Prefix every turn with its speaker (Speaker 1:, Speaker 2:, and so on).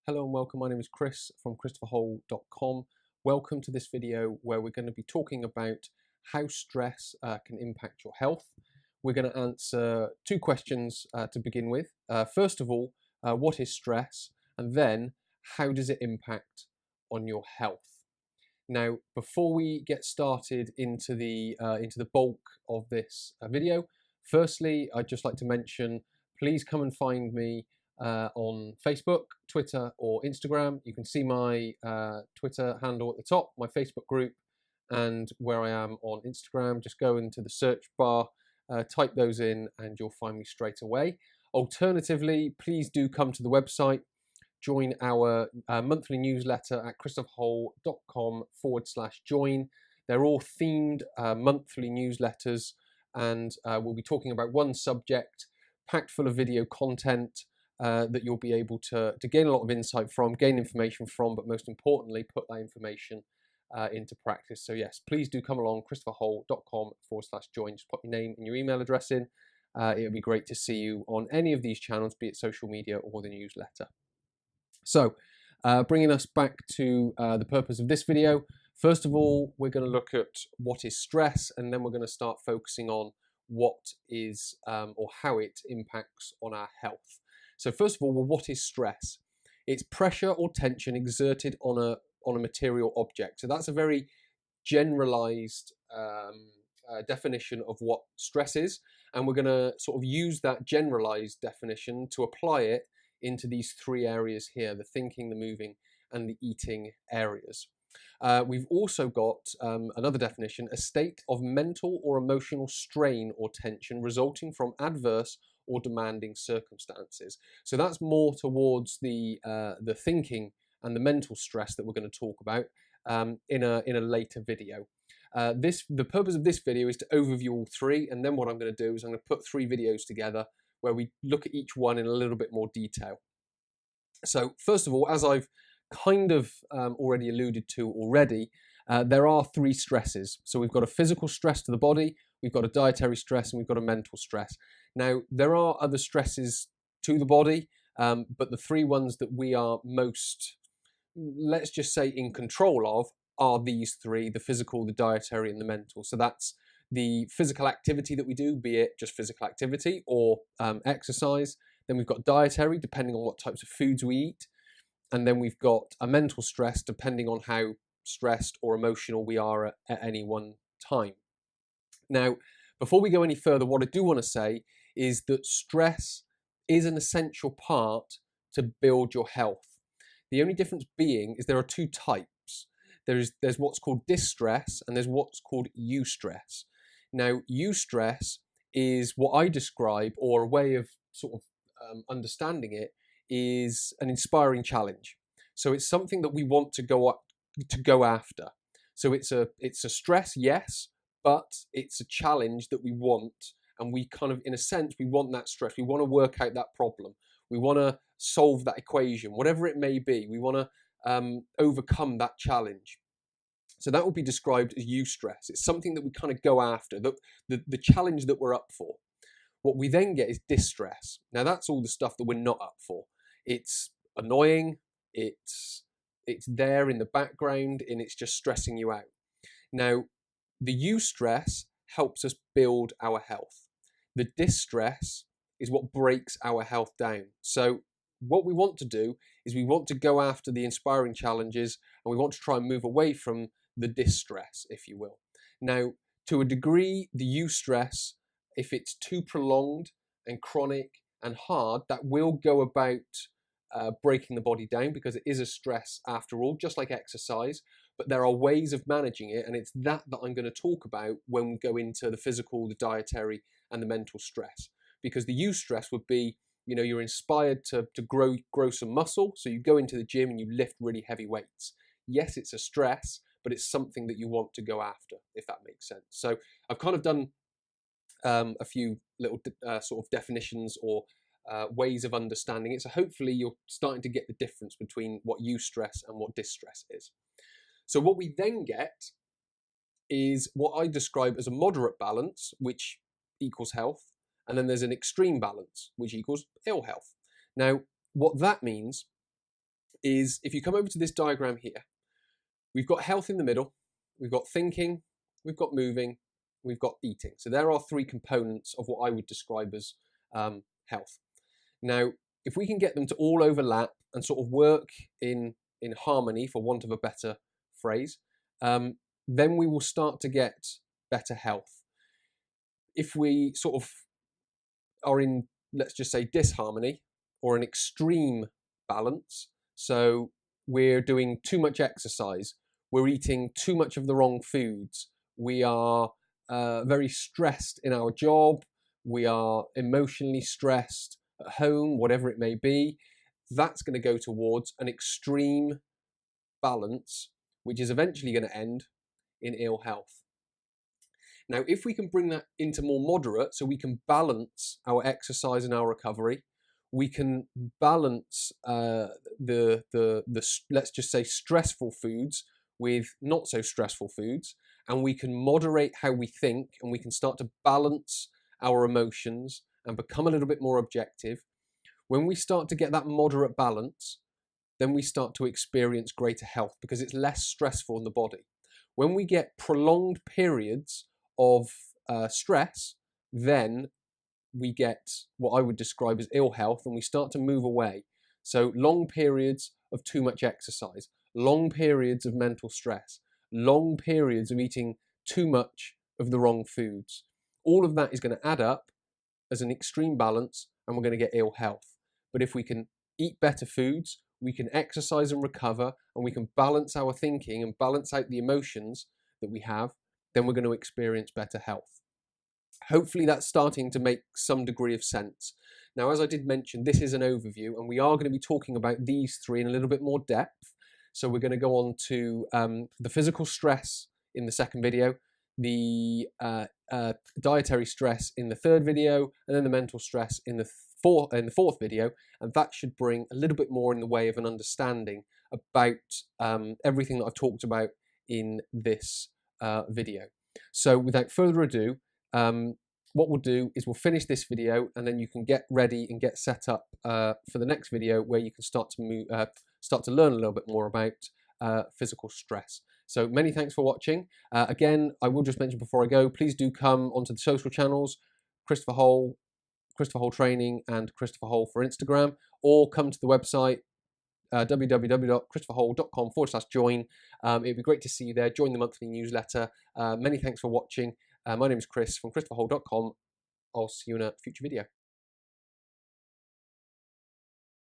Speaker 1: Hello and welcome. My name is Chris from ChristopherHole.com. Welcome to this video where we're going to be talking about how stress can impact your health. We're going to answer two questions to begin with. First of all, what is stress? And then, how does it impact on your health? Now, before we get started into the bulk of this video, firstly, I'd just like to mention, please come and find me on Facebook, Twitter, or Instagram. You can see my Twitter handle at the top, my Facebook group, and where I am on Instagram. Just go into the search bar, type those in, and you'll find me straight away. Alternatively, please do come to the website, join our monthly newsletter at christopherhole.com/join. They're all themed monthly newsletters, and we'll be talking about one subject, packed full of video content that you'll be able to gain a lot of insight from, gain information from, but most importantly, put that information into practice. So yes, please do come along, christopherhole.com/join. Just put your name and your email address in. It would be great to see you on any of these channels, be it social media or the newsletter. So, bringing us back to the purpose of this video, first of all, we're going to look at what is stress, and then we're going to start focusing on what is or how it impacts on our health. So first of all, well, what is stress? It's pressure or tension exerted on a material object. So that's a very generalized definition of what stress is, and we're going to sort of use that generalized definition to apply it into these three areas here: the thinking, the moving, and the eating areas. We've also got another definition: a state of mental or emotional strain or tension resulting from adverse or demanding circumstances. So that's more towards the thinking and the mental stress that we're going to talk about in a later video. The purpose of this video is to overview all three, and then what I'm going to do is I'm going to put three videos together where we look at each one in a little bit more detail. So first of all, as I've kind of already alluded to already, there are three stresses. So we've got a physical stress to the body, we've got a dietary stress, and we've got a mental stress. Now, there are other stresses to the body, but the three ones that we are most, let's just say, in control of are these three: the physical, the dietary, and the mental. So that's the physical activity that we do, be it just physical activity or exercise. Then we've got dietary, depending on what types of foods we eat. And then we've got a mental stress, depending on how stressed or emotional we are at any one time. Now, before we go any further, what I do want to say is that stress is an essential part to build your health. The only difference being is there are two types. There's what's called distress and there's what's called eustress. Now, eustress is what I describe, or a way of sort of understanding it, is an inspiring challenge. So it's something that we want to go after. So it's a stress, yes, but it's a challenge that we want, and we kind of, in a sense, we want that stress. We want to work out that problem. We want to solve that equation, whatever it may be. We want to overcome that challenge. So that would be described as eustress. It's something that we kind of go after, the challenge that we're up for. What we then get is distress. Now that's all the stuff that we're not up for. It's annoying, it's there in the background, and it's just stressing you out. Now, the eustress helps us build our health. The distress is what breaks our health down. So what we want to do is we want to go after the inspiring challenges, and we want to try and move away from the distress, if you will. Now, to a degree, the eustress, if it's too prolonged and chronic and hard, that will go about breaking the body down, because it is a stress after all, just like exercise. But there are ways of managing it, and it's that I'm going to talk about when we go into the physical, the dietary, and the mental stress. Because the eustress would be, you're inspired to grow some muscle, so you go into the gym and you lift really heavy weights. Yes, it's a stress, but it's something that you want to go after, if that makes sense. So I've kind of done a few little sort of definitions or ways of understanding it. So hopefully you're starting to get the difference between what eustress and what distress is. So what we then get is what I describe as a moderate balance, which equals health, and then there's an extreme balance, which equals ill health. Now, what that means is if you come over to this diagram here, we've got health in the middle, we've got thinking, we've got moving, we've got eating. So there are three components of what I would describe as health. Now, if we can get them to all overlap and sort of work in harmony, for want of a better phrase, then we will start to get better health. If we sort of are in, let's just say, disharmony or an extreme balance, so we're doing too much exercise, we're eating too much of the wrong foods, we are very stressed in our job, we are emotionally stressed at home, whatever it may be, that's going to go towards an extreme balance, which is eventually going to end in ill health. Now, if we can bring that into more moderate, so we can balance our exercise and our recovery, we can balance the let's just say stressful foods with not so stressful foods, and we can moderate how we think, and we can start to balance our emotions and become a little bit more objective. When we start to get that moderate balance, then we start to experience greater health because it's less stressful in the body. When we get prolonged periods of stress, then we get what I would describe as ill health, and we start to move away. So long periods of too much exercise, long periods of mental stress, long periods of eating too much of the wrong foods. All of that is going to add up as an extreme balance, and we're going to get ill health. But if we can eat better foods, we can exercise and recover, and we can balance our thinking and balance out the emotions that we have, then we're going to experience better health. Hopefully that's starting to make some degree of sense. Now, as I did mention, this is an overview, and we are going to be talking about these three in a little bit more depth. So we're going to go on to the physical stress in the second video, the dietary stress in the third video, and then the mental stress in the fourth video, and that should bring a little bit more in the way of an understanding about everything that I've talked about in this video. So without further ado, what we'll do is we'll finish this video, and then you can get ready and get set up for the next video where you can start to learn a little bit more about physical stress. So many thanks for watching. Again, I will just mention before I go, please do come onto the social channels, Christopher Hole Training and Christopher Hole for Instagram, or come to the website www.christopherhole.com/join. It'd be great to see you there. Join the monthly newsletter. Many thanks for watching. My name is Chris from christopherhole.com. I'll see you in a future video.